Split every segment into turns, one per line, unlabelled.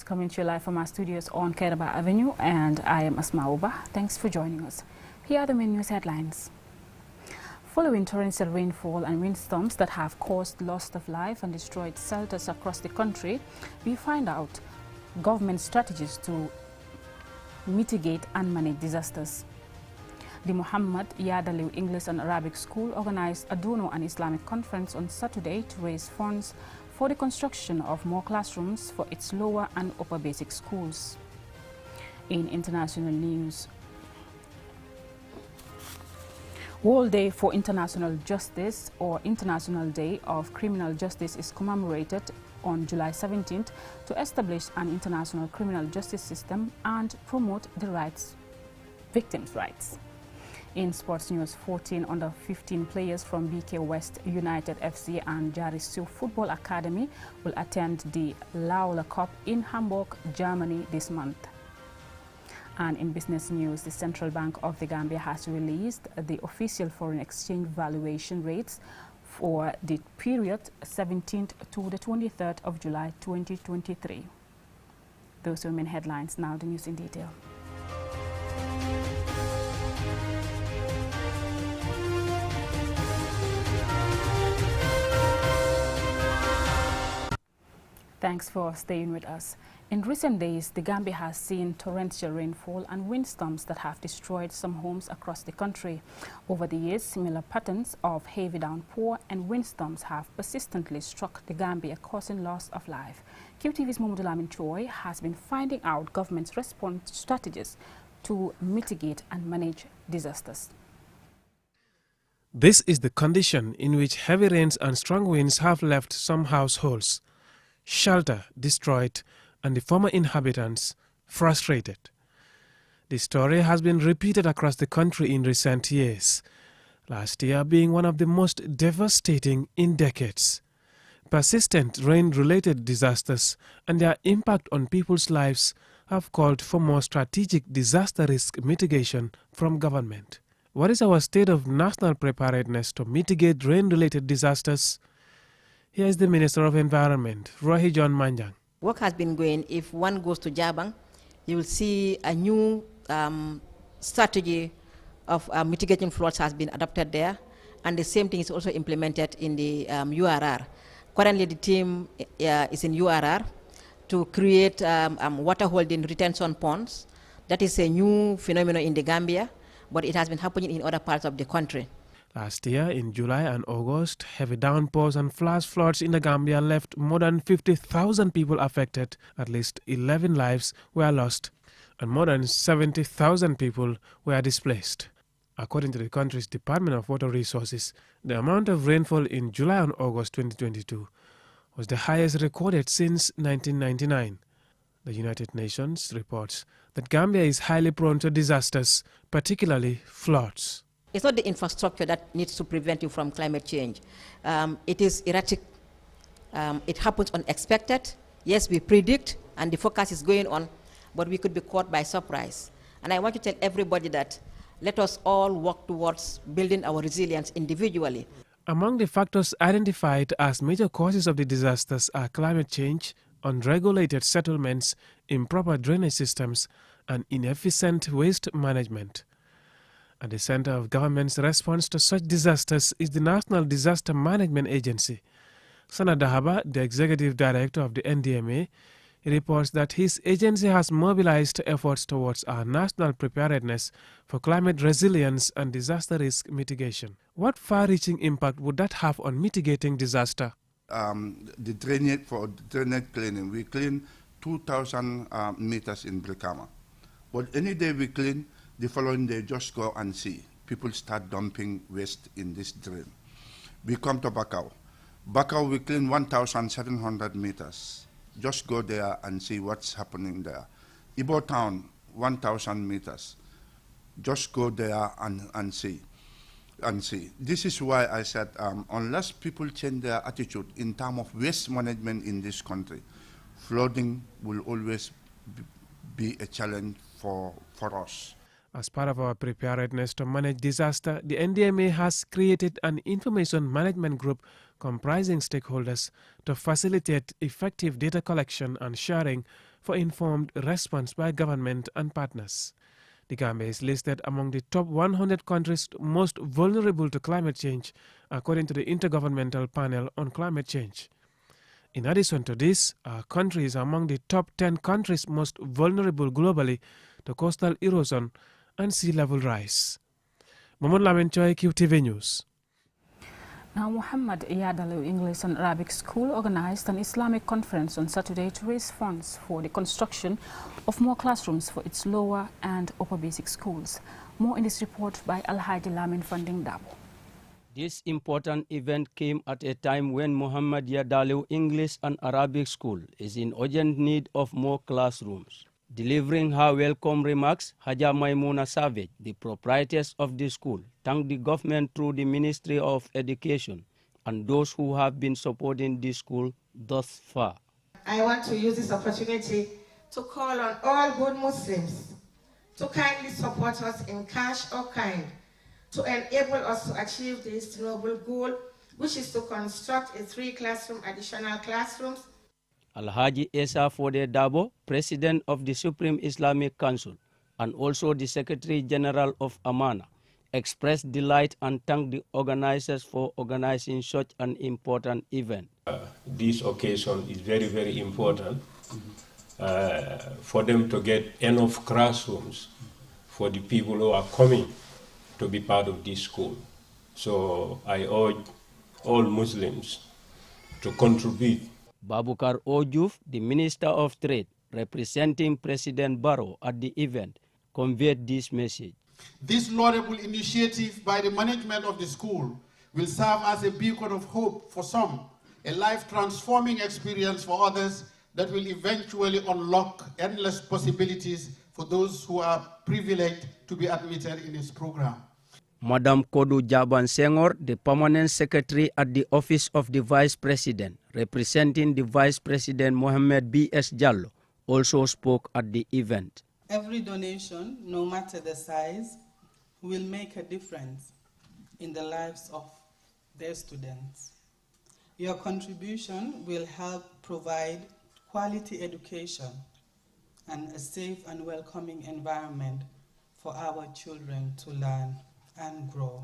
News, coming to you live from our studios on Kairaba Avenue, and I am Asma Uba. Thanks for joining us. Here are the main news headlines. Following torrential rainfall and windstorms that have caused loss of life and destroyed shelters across the country, we find out government strategies to mitigate and manage disasters. The Muhammad Yadaliw English and Arabic School organized a Duno and Islamic conference on Saturday to raise funds for the construction of more classrooms for its lower and upper basic schools. In international news, World Day for International Justice, or International Day of Criminal Justice, is commemorated on July 17th to establish an international criminal justice system and promote the victims' rights. In sports news, 14 under-15 players from BK West United FC and Jarisu Football Academy will attend the Laula Cup in Hamburg, Germany this month. And in business news, the Central Bank of the Gambia has released the official foreign exchange valuation rates for the period 17th to the 23rd of July 2023. Those were main headlines. Now the news in detail. Thanks for staying with us. In recent days, the Gambia has seen torrential rainfall and windstorms that have destroyed some homes across the country. Over the years, similar patterns of heavy downpour and windstorms have persistently struck the Gambia, causing loss of life. QTV's Mamadou Lamin Choi has been finding out government's response strategies to mitigate and manage disasters.
This is the condition in which heavy rains and strong winds have left some households. Shelter destroyed and the former inhabitants frustrated. The story has been repeated across the country in recent years, last year being one of the most devastating in decades. Persistent rain-related disasters and their impact on people's lives have called for more strategic disaster risk mitigation from government. What is our state of national preparedness to mitigate rain-related disasters? Here is the Minister of Environment, Rohi John Manjang.
Work has been going. If one goes to Jabang, you will see a new strategy of mitigating floods has been adopted there, and the same thing is also implemented in the URR. Currently, the team is in URR to create water holding retention ponds. That is a new phenomenon in the Gambia, but it has been happening in other parts of the country.
Last year, in July and August, heavy downpours and flash floods in the Gambia left more than 50,000 people affected. At least 11 lives were lost, and more than 70,000 people were displaced. According to the country's Department of Water Resources, the amount of rainfall in July and August 2022 was the highest recorded since 1999. The United Nations reports that Gambia is highly prone to disasters, particularly floods.
It's not the infrastructure that needs to prevent you from climate change. It is erratic. It happens unexpected. Yes, we predict, and the forecast is going on, but we could be caught by surprise. And I want to tell everybody that let us all work towards building our resilience individually.
Among the factors identified as major causes of the disasters are climate change, unregulated settlements, improper drainage systems, and inefficient waste management. At the center of government's response to such disasters is the National Disaster Management Agency. Sana Dahaba, the executive director of the NDMA, reports that his agency has mobilized efforts towards our national preparedness for climate resilience and disaster risk mitigation. What far-reaching impact would that have on mitigating disaster?
The drainage cleaning, we clean 2,000 meters in Brikama. But any day we clean, the following day, just go and see. People start dumping waste in this drain. We come to Bakau. Bakau, we clean 1,700 meters. Just go there and see what's happening there. Ibo Town, 1,000 meters. Just go there and see. This is why I said, unless people change their attitude in terms of waste management in this country, flooding will always be a challenge for us.
As part of our preparedness to manage disaster, the NDMA has created an information management group comprising stakeholders to facilitate effective data collection and sharing for informed response by government and partners. The Gambia is listed among the top 100 countries most vulnerable to climate change, according to the Intergovernmental Panel on Climate Change. In addition to this, our country is among the top 10 countries most vulnerable globally to coastal erosion and sea level rise. Mohamed Lamin Choi, QTV News.
Now, Muhammad Yadalu English and Arabic School organized an Islamic conference on Saturday to raise funds for the construction of more classrooms for its lower and upper basic schools. More in this report by Alhaji Lamin Funding Dabo.
This important event came at a time when Muhammad Yadalu English and Arabic School is in urgent need of more classrooms. Delivering her welcome remarks, Haja Maimuna Savage, the proprietress of the school, thanked the government through the Ministry of Education and those who have been supporting the school thus far.
I want to use this opportunity to call on all good Muslims to kindly support us in cash or kind to enable us to achieve this noble goal, which is to construct 3 additional classrooms.
Alhaji Esa Fode Dabo, President of the Supreme Islamic Council and also the Secretary General of Amana, expressed delight and thanked the organizers for organizing such an important event.
This occasion is very, very important for them to get enough classrooms for the people who are coming to be part of this school. So I urge all Muslims to contribute.
Babukar Ojuf, the Minister of Trade, representing President Barrow at the event, conveyed this message.
This laudable initiative by the management of the school will serve as a beacon of hope for some, a life-transforming experience for others that will eventually unlock endless possibilities for those who are privileged to be admitted in this program.
Madam Kodu Jaban Senghor, the Permanent Secretary at the Office of the Vice President, representing the Vice President Mohammed B.S. Jallo, also spoke at the event.
Every donation, no matter the size, will make a difference in the lives of their students. Your contribution will help provide quality education and a safe and welcoming environment for our children to learn and grow.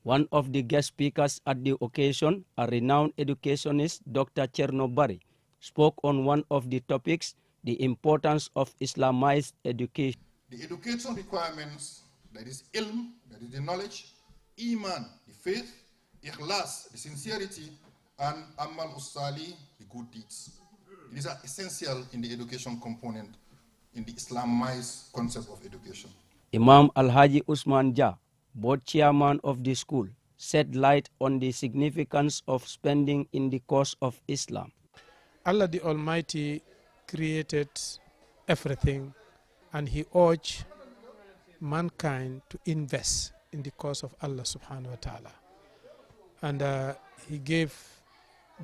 One of the guest speakers at the occasion, a renowned educationist, Dr. Chernobari, spoke on one of the topics, the importance of Islamized education.
The education requirements, that is ilm, that is the knowledge, iman, the faith, ikhlas, the sincerity, and amal usali, the good deeds. These are essential in the education component, in the Islamized concept of education.
Imam Alhaji Usman Jah, board chairman of the school, shed light on the significance of spending in the cause of Islam.
Allah the Almighty created everything, and He urged mankind to invest in the cause of Allah subhanahu wa ta'ala. And He gave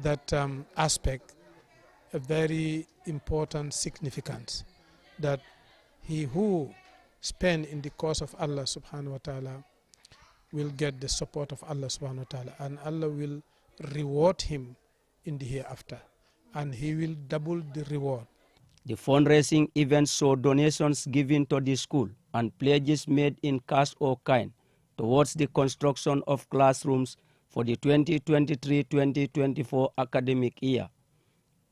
that aspect a very important significance, that he who spend in the cause of Allah subhanahu wa ta'ala will get the support of Allah subhanahu wa ta'ala, and Allah will reward him in the hereafter, and He will double the reward.
The fundraising event saw donations given to the school and pledges made in cash or kind towards the construction of classrooms for the 2023-2024 academic year.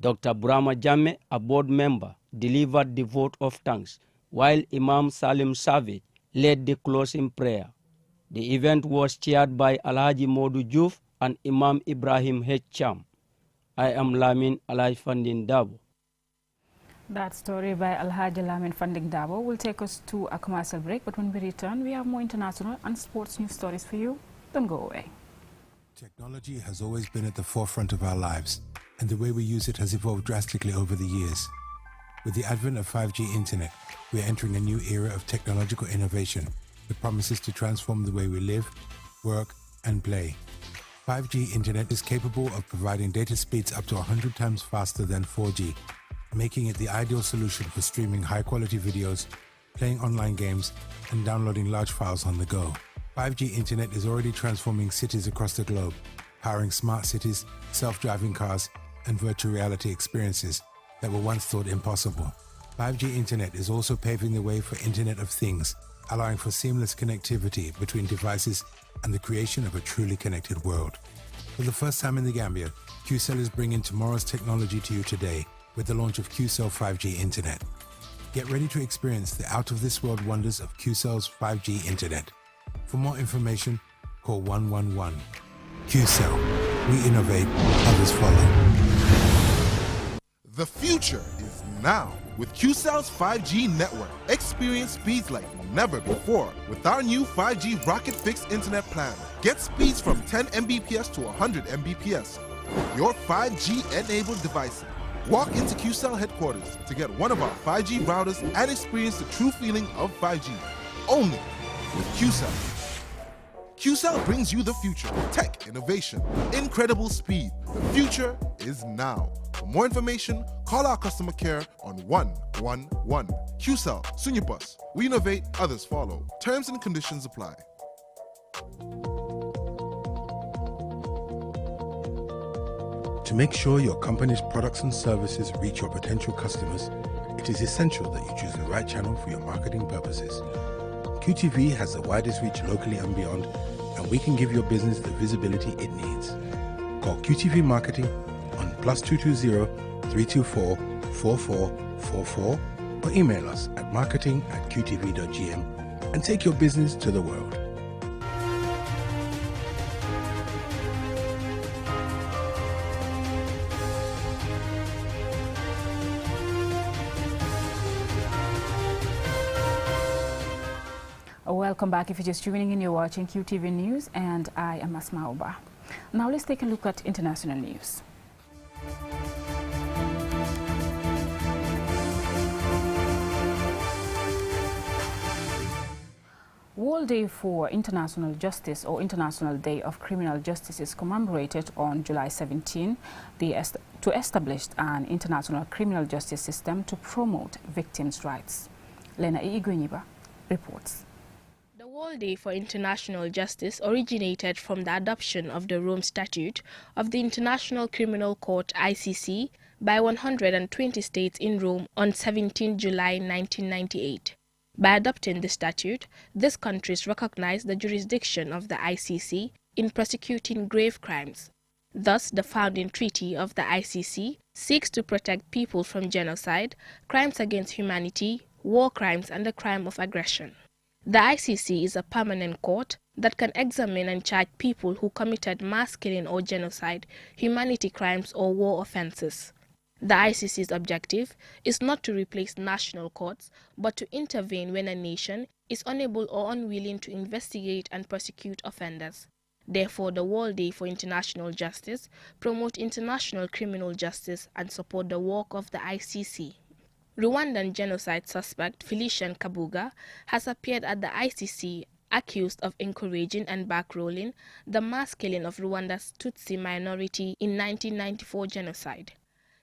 Dr. Brahma Jammeh, a board member, delivered the vote of thanks, while Imam Salim Savage led the closing prayer. The event was chaired by Alhaji Modu Juf and Imam Ibrahim H. Cham. I am Lamin Alhaji Funding Dabo.
That story by Alhaji Lamin Funding Dabo will take us to a commercial break, but when we return, we have more international and sports news stories for you. Don't go away.
Technology has always been at the forefront of our lives, and the way we use it has evolved drastically over the years. With the advent of 5G internet, we are entering a new era of technological innovation that promises to transform the way we live, work, and play. 5G internet is capable of providing data speeds up to 100 times faster than 4G, making it the ideal solution for streaming high-quality videos, playing online games, and downloading large files on the go. 5G internet is already transforming cities across the globe, powering smart cities, self-driving cars, and virtual reality experiences, that were once thought impossible. 5G internet is also paving the way for Internet of Things, allowing for seamless connectivity between devices and the creation of a truly connected world. For the first time in the Gambia, QCell is bringing tomorrow's technology to you today with the launch of QCell 5G Internet. Get ready to experience the out-of-this-world wonders of QCell's 5G Internet. For more information, call 111. QCell. We innovate, others follow.
The future is now with QCell's 5G network. Experience speeds like never before with our new 5G Rocket Fixed Internet plan. Get speeds from 10 Mbps to 100 Mbps. Your 5G-enabled device. Walk into QCell headquarters to get one of our 5G routers and experience the true feeling of 5G. Only with QCell. QCell brings you the future. Tech, innovation, incredible speed. The future is now. For more information, call our customer care on 111. QCell, Sunyapus. We innovate, others follow. Terms and conditions apply.
To make sure your company's products and services reach your potential customers, it is essential that you choose the right channel for your marketing purposes. QTV has the widest reach locally and beyond, and we can give your business the visibility it needs. Call QTV Marketing on +220 324 4444 or email us at marketing@qtv.gm and take your business to the world.
Welcome back. If you're just tuning in, you're watching QTV News, and I am Asma Uba. Now let's take a look at international news. World Day for International Justice, or International Day of Criminal Justice, is commemorated on July 17 to establish an international criminal justice system to promote victims' rights. Lena Iguiniba reports.
The World Day for International Justice originated from the adoption of the Rome Statute of the International Criminal Court (ICC) by 120 states in Rome on 17 July 1998. By adopting the statute, these countries recognize the jurisdiction of the ICC in prosecuting grave crimes. Thus, the founding treaty of the ICC seeks to protect people from genocide, crimes against humanity, war crimes, and the crime of aggression. The ICC is a permanent court that can examine and charge people who committed mass killing or genocide, humanity crimes, or war offenses. The ICC's objective is not to replace national courts, but to intervene when a nation is unable or unwilling to investigate and prosecute offenders. Therefore, the World Day for International Justice promotes international criminal justice and support the work of the ICC. Rwandan genocide suspect Felician Kabuga has appeared at the ICC accused of encouraging and backrolling the mass killing of Rwanda's Tutsi minority in 1994 genocide.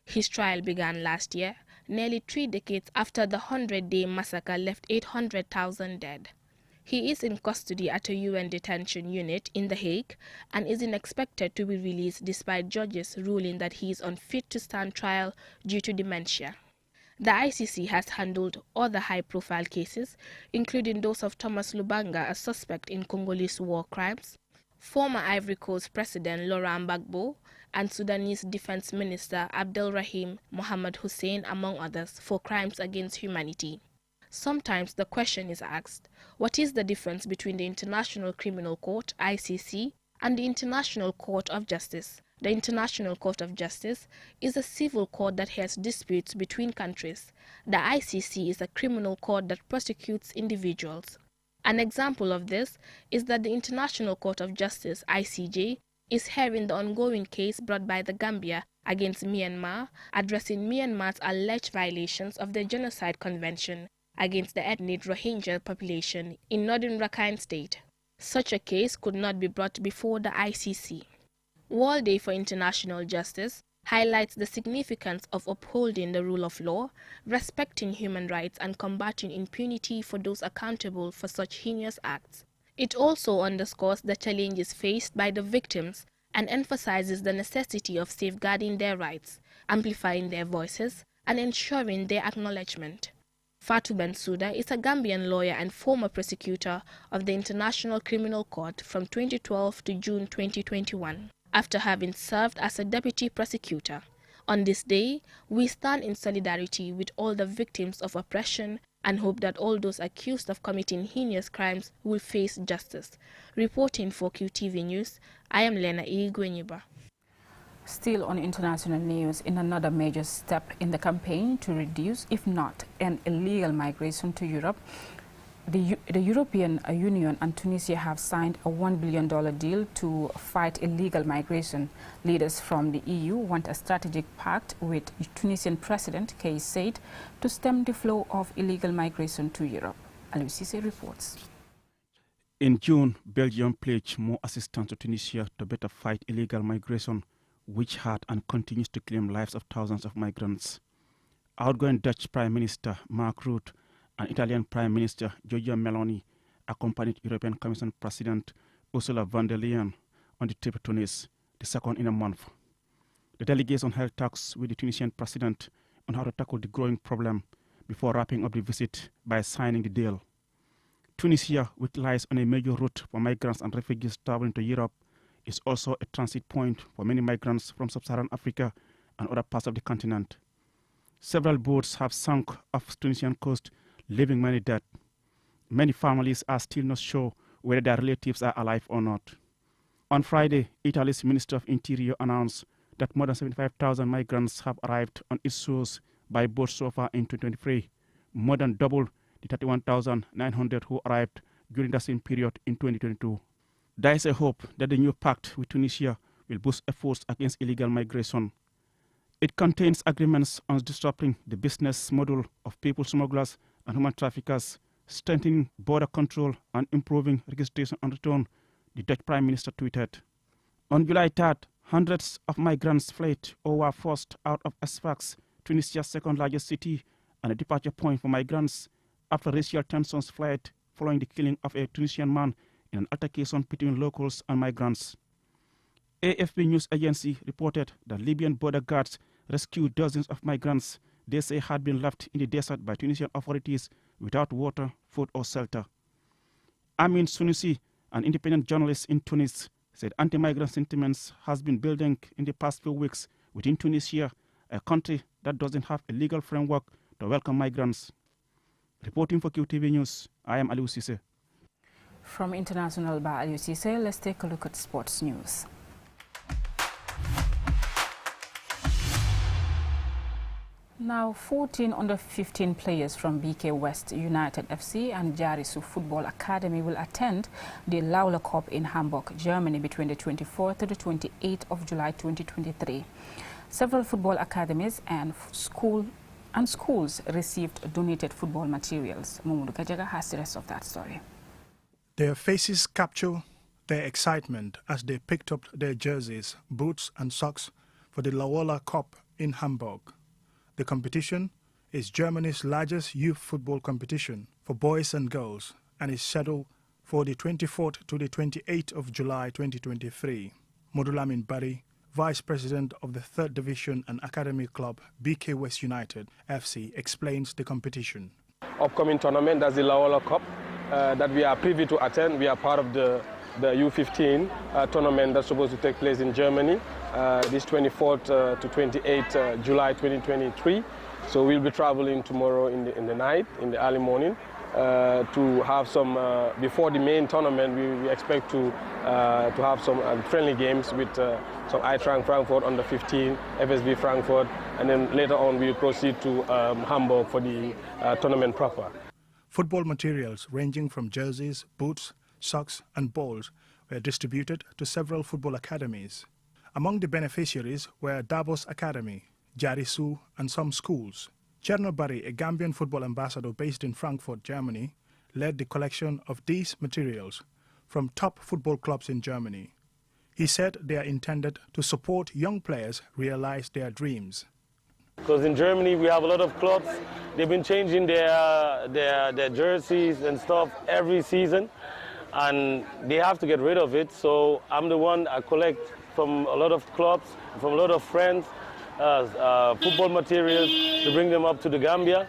His trial began last year, nearly 3 decades after the 100-day massacre left 800,000 dead. He is in custody at a UN detention unit in The Hague and isn't expected to be released despite judges ruling that he is unfit to stand trial due to dementia. The ICC has handled other high-profile cases, including those of Thomas Lubanga, a suspect in Congolese war crimes, former Ivory Coast President Laurent Gbagbo, and Sudanese Defense Minister Abdelrahim Mohamed Hussein, among others, for crimes against humanity. Sometimes the question is asked, what is the difference between the International Criminal Court, ICC, and the International Court of Justice? The International Court of Justice is a civil court that hears disputes between countries. The ICC is a criminal court that prosecutes individuals. An example of this is that the International Court of Justice, ICJ, is hearing the ongoing case brought by the Gambia against Myanmar, addressing Myanmar's alleged violations of the Genocide Convention against the ethnic Rohingya population in northern Rakhine State. Such a case could not be brought before the ICC. World Day for International Justice highlights the significance of upholding the rule of law, respecting human rights, and combating impunity for those accountable for such heinous acts. It also underscores the challenges faced by the victims and emphasizes the necessity of safeguarding their rights, amplifying their voices, and ensuring their acknowledgement. Fatou Bensouda is a Gambian lawyer and former prosecutor of the International Criminal Court from 2012 to June 2021, after having served as a deputy prosecutor. On this day, we stand in solidarity with all the victims of oppression and hope that all those accused of committing heinous crimes will face justice. Reporting for QTV News, I am Lena E. Gwenyiba.
Still on international news, in another major step in the campaign to reduce, if not end illegal migration to Europe, the European Union and Tunisia have signed a $1 billion deal to fight illegal migration. Leaders from the EU want a strategic pact with Tunisian President Kais Saied to stem the flow of illegal migration to Europe. Aliou Cissé reports.
In June, Belgium pledged more assistance to Tunisia to better fight illegal migration, which had and continues to claim lives of thousands of migrants. Outgoing Dutch Prime Minister Mark Rutte and Italian Prime Minister Giorgia Meloni accompanied European Commission President Ursula von der Leyen on the trip to Tunis, the second in a month. The delegation held talks with the Tunisian president on how to tackle the growing problem before wrapping up the visit by signing the deal. Tunisia, which lies on a major route for migrants and refugees traveling to Europe, is also a transit point for many migrants from sub-Saharan Africa and other parts of the continent. Several boats have sunk off Tunisian coast, leaving many dead. Many families are still not sure whether their relatives are alive or not. On Friday, Italy's Minister of Interior announced that more than 75,000 migrants have arrived on its shores by boat so far in 2023, more than double the 31,900 who arrived during the same period in 2022. There is a hope that the new pact with Tunisia will boost efforts against illegal migration. It contains agreements on disrupting the business model of people smugglers and human traffickers, strengthening border control and improving registration and return, the Dutch Prime Minister tweeted. On July 3rd, hundreds of migrants fled or were forced out of Sfax, Tunisia's second largest city and a departure point for migrants, after racial tensions flared following the killing of a Tunisian man in an altercation between locals and migrants. AFP news agency reported that Libyan border guards rescued dozens of migrants they say had been left in the desert by Tunisian authorities without water, food or shelter. Amin Sunusi, an independent journalist in Tunis, said anti-migrant sentiments has been building in the past few weeks within Tunisia, a country that doesn't have a legal framework to welcome migrants. Reporting for QTV News, I am Aliou Cissé.
From International by Aliou Cissé, let's take a look at sports news. Now, 14 under 15 players from BK West United FC and Jarisu Football Academy will attend the Lawler Cup in Hamburg, Germany between the 24th to the 28th of July 2023. Several football academies and schools received donated football materials. Mamoudou Kajaga has the rest of that story.
Their faces capture their excitement as they picked up their jerseys, boots and socks for the Lawler Cup in Hamburg. The competition is Germany's largest youth football competition for boys and girls and is scheduled for the 24th to the 28th of July 2023. Modulamin Bari, Vice President of the 3rd Division and Academy Club BK West United FC, explains the competition.
Upcoming tournament, that's the Lawler Cup that we are privy to attend. We are part of the U15 tournament that's supposed to take place in Germany this 24th to 28th July 2023. So we'll be traveling tomorrow in the night, in the early morning, to have some, before the main tournament, we expect to have some friendly games with some Eintracht Frankfurt under 15, FSV Frankfurt, and then later on we'll proceed to Hamburg for the tournament proper.
Football materials ranging from jerseys, boots, socks and balls were distributed to several football academies. Among the beneficiaries were Davos Academy, Jarisu and some schools. Cherno Bari, a Gambian football ambassador based in Frankfurt, Germany, led the collection of these materials from top football clubs in Germany. He said they are intended to support young players realize their dreams.
Because in Germany we have a lot of clubs. They've been changing their jerseys and stuff every season, and they have to get rid of it. So I'm the one I collect from a lot of clubs, from a lot of friends, football materials to bring them up to the Gambia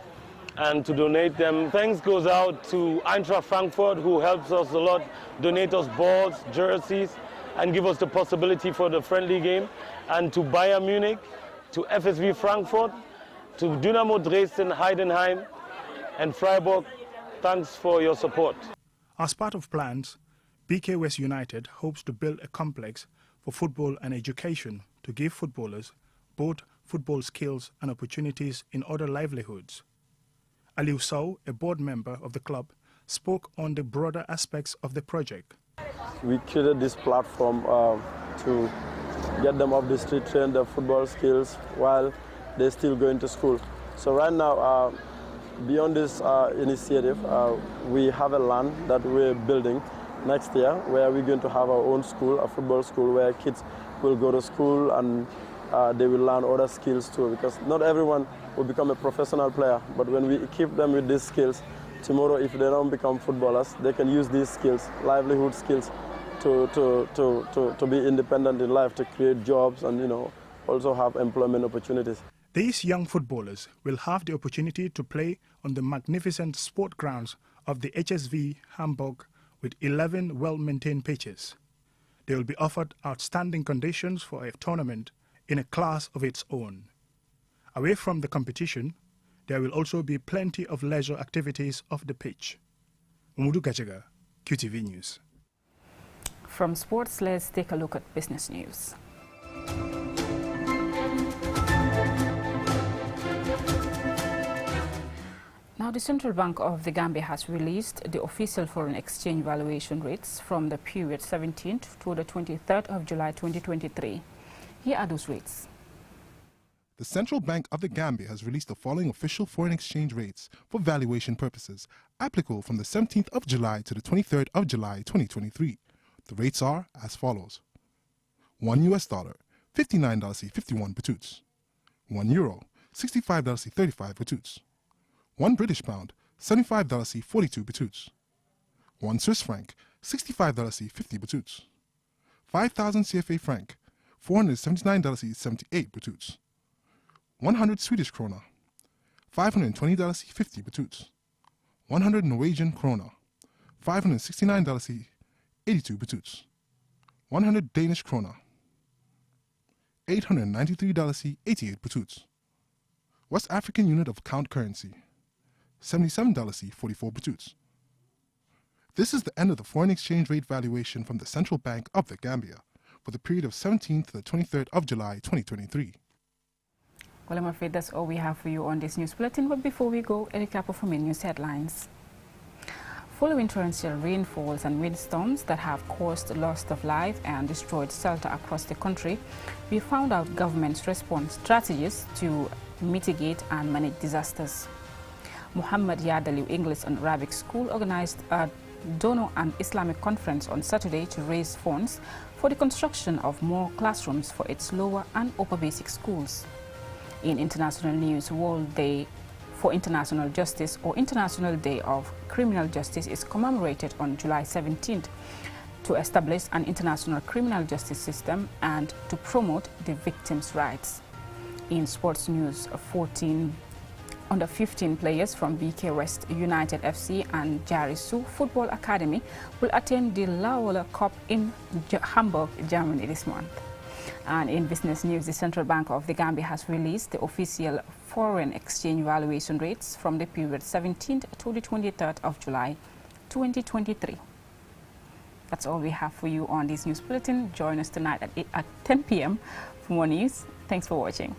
and to donate them. Thanks goes out to Eintracht Frankfurt, who helps us a lot, donate us balls, jerseys, and give us the possibility for the friendly game, and to Bayern Munich, to FSV Frankfurt, to Dynamo Dresden, Heidenheim, and Freiburg. Thanks for your support.
As part of plans, BK West United hopes to build a complex for football and education to give footballers both football skills and opportunities in other livelihoods. Aliou Sow, a board member of the club, spoke on the broader aspects of the project.
We created this platform to get them off the street, train their football skills while they're still going to school. So right now, beyond this initiative, we have a land that we're building next year where we're going to have our own school, a football school, where kids will go to school and they will learn other skills too, because not everyone will become a professional player, but when we equip them with these skills, tomorrow if they don't become footballers, they can use these skills, livelihood skills, to be independent in life, to create jobs and, you know, also have employment opportunities.
These young footballers will have the opportunity to play on the magnificent sport grounds of the HSV Hamburg with 11 well-maintained pitches. They will be offered outstanding conditions for a tournament in a class of its own. Away from the competition, there will also be plenty of leisure activities off the pitch. Umudu Gajaga, QTV News.
From sports, let's take a look at business news. Now, the Central Bank of the Gambia has released the official foreign exchange valuation rates from the period 17th to the 23rd of July 2023. Here are those rates.
The Central Bank of the Gambia has released the following official foreign exchange rates for valuation purposes, applicable from the 17th of July to the 23rd of July 2023. The rates are as follows. $1 US, $59.51 batuts. €1, $65.35 batuts. 1 British pound, $75.42 batuts. 1 Swiss franc, $65.50 batuts. 5,000 CFA franc, $479.78 batuts. 100 Swedish krona, $520.50 batuts. 100 Norwegian krona, $569.82 batuts. 100 Danish krona, $893.88 batuts. West African unit of account currency, $77.44 batuts. This is the end of the foreign exchange rate valuation from the Central Bank of the Gambia for the period of 17th to the 23rd of July 2023.
Well, I'm afraid that's all we have for you on this news bulletin, but before we go, a recap of our main news headlines. Following torrential rainfalls and windstorms that have caused loss of life and destroyed shelter across the country, we found out government's response strategies to mitigate and manage disasters. Muhammad Yadaliu English and Arabic School organized a Dono and Islamic conference on Saturday to raise funds for the construction of more classrooms for its lower and upper basic schools. In international news, World Day for International Justice or International Day of Criminal Justice is commemorated on July 17th to establish an international criminal justice system and to promote the victims' rights. In sports news, 15 players from BK West United FC and Jarisu Football Academy will attend the Laola Cup in Hamburg, Germany this month. And in business news, the Central Bank of the Gambia has released the official foreign exchange valuation rates from the period 17th to the 23rd of July 2023. That's all we have for you on this news bulletin. Join us tonight at 10 p.m. for more news. Thanks for watching.